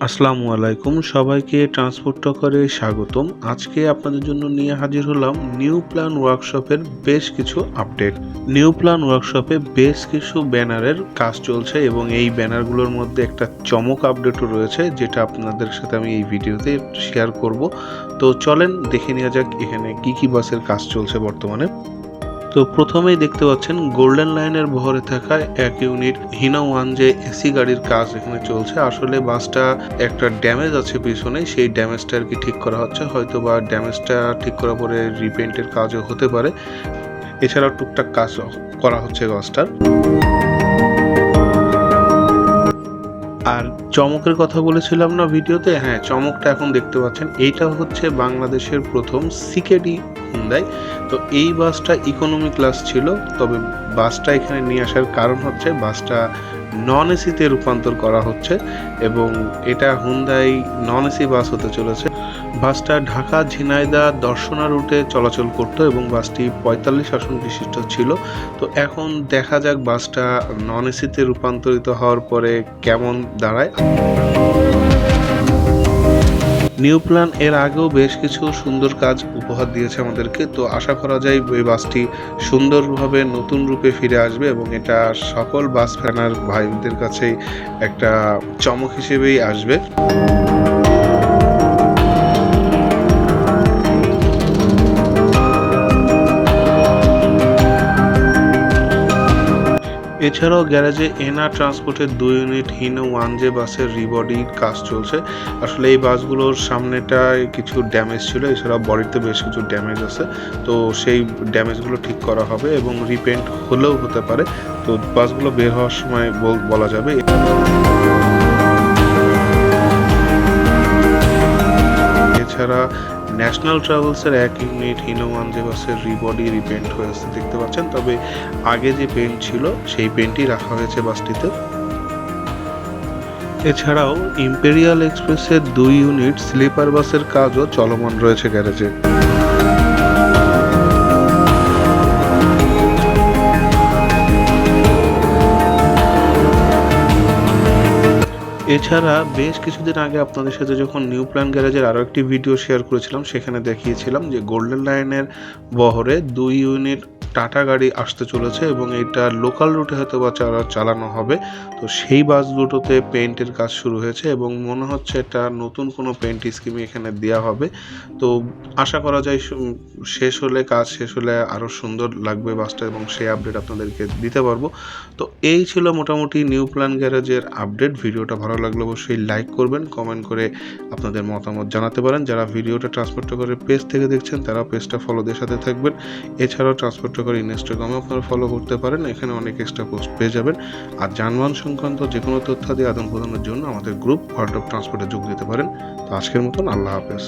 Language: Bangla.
আসসালামু আলাইকুম, সবাইকে ট্রান্সপোর্ট টকারে স্বাগতম। আজকে আপনাদের জন্য নিয়ে হাজির হলাম নিউ প্ল্যান ওয়ার্কশপের বেশ কিছু আপডেট। নিউ প্ল্যান ওয়ার্কশপে বেশ কিছু ব্যানারের কাজ চলছে এবং এই ব্যানারগুলোর মধ্যে একটা চমক আপডেটও রয়েছে, যেটা আপনাদের সাথে আমি এই ভিডিওতে শেয়ার করব। তো চলেন দেখে নেওয়া যাক এখানে কি কি বাসের কাজ চলছে বর্তমানে। তো প্রথমেই দেখতে পাচ্ছেন গোল্ডেন লাইনের বহরে থাকা এক ইউনিট হিনো ওয়ান যে এসি গাড়ির কাজ এখানে চলছে। আসলে বাসটা একটা ড্যামেজ আছে পিছনে, সেই ড্যামেজটা আর কি ঠিক করা হচ্ছে, হয়তো বা ড্যামেজটা ঠিক করার পরে রিপেন্টের কাজও হতে পারে। এছাড়াও টুকটাক কাজ করা হচ্ছে বাসটার। আর চমকের কথা বলেছিলাম না ভিডিওতে, হ্যাঁ চমকটা এখন দেখতে পাচ্ছেন। এইটা হচ্ছে বাংলাদেশের প্রথম সিকেডি হুন্ডাই। তো এই বাসটা ইকোনমি ক্লাস ছিল, তবে বাসটা এখানে নিয়ে আসার কারণ হচ্ছে বাসটা নন এসিতে রূপান্তর করা হচ্ছে এবং এটা হুন্ডাই নন এসি বাস হতে চলেছে। বাসটা ঢাকা ঝিনাইদহ দর্শনা রুটে চলাচল করত এবং বাসটি 45 আসন বিশিষ্ট ছিল। তো এখন দেখা যাক বাসটা নন এসিতে রূপান্তরিত হওয়ার পরে কেমন দাঁড়ায়। নিউ প্ল্যান এর আগেও বেশ কিছু সুন্দর কাজ উপহার দিয়েছে আমাদেরকে, তো আশা করা যায় এই বাসটি সুন্দরভাবে নতুন রূপে ফিরে আসবে এবং এটা সকল বাস ফ্যানার ভাইদের কাছে একটা চমক হিসেবেই আসবে। এছাড়াও গ্যারেজে এনা ট্রান্সপোর্টের 2 ইউনিট হিনো ওয়ান যে বাসের রিবডির কাজ চলছে। আসলে এই বাসগুলোর সামনেটায় কিছু ড্যামেজ ছিল, এছাড়াও বডিতে বেশ কিছু ড্যামেজ আছে। তো সেই ড্যামেজগুলো ঠিক করা হবে এবং রিপেন্ট হলেও হতে পারে। তো বাসগুলো বের হওয়ার সময় বলা যাবে। এছাড়া ন্যাশনাল ট্রাভেলসের এক ইউনিট হিনো ওয়ান যে বাসের রিবডি রিপেন্ট হয়েছে দেখতে পাচ্ছেন, তবে আগে যে পেন্ট ছিল সেই পেন্টই রাখা হয়েছে বাসটিতে। এছাড়াও ইম্পেরিয়াল এক্সপ্রেসের 2 ইউনিট স্লিপার বাসের কাজও চলমান রয়েছে গ্যারেজে। এছাড়া বেশ কিছুদিন আগে আপনাদের সাথে যখন নিউ প্ল্যান গ্যারেজের আরও একটি ভিডিও শেয়ার করেছিলাম, সেখানে দেখিয়েছিলাম যে গোল্ডেন লাইনের বহরে 2 ইউনিট টাটা গাড়ি আসতে চলেছে এবং এটা লোকাল রুটে হয়তো বা চালানো হবে। তো সেই বাসগুলোতে পেইন্টের কাজ শুরু হয়েছে এবং মনে হচ্ছে এটা নতুন কোনো পেইন্ট স্কিমে এখানে দেওয়া হবে। তো আশা করা যায় কাজ শেষ হলে আরও সুন্দর লাগবে বাসটা এবং সেই আপডেট আপনাদেরকে দিতে পারবো। তো এই ছিল মোটামুটি নিউ প্ল্যান গ্যারেজের আপডেট। ভিডিওটা ভালো লাগলে অবশ্যই লাইক করবেন, কমেন্ট করে আপনাদের মতামত জানাতে পারেন। যারা ভিডিওটা ট্রান্সপোর্ট করে পেজ থেকে দেখছেন তারা পেজটা ফলো দিয়ে সাথে থাকবেন। এছাড়াও ট্রান্সপোর্ট করে ইনস্টাগ্রামে আপনারা ফলো করতে পারেন, এখানে অনেক এক্সট্রা পোস্ট পেয়ে যাবেন। আর যানবাহন সংক্রান্ত যে কোনো তথ্যাদি আদান প্রদানের জন্য আমাদের গ্রুপ ওয়ার্ল্ড অফ ট্রান্সপোর্টে যোগ দিতে পারেন। তো আজকের মতন আল্লাহ হাফেজ।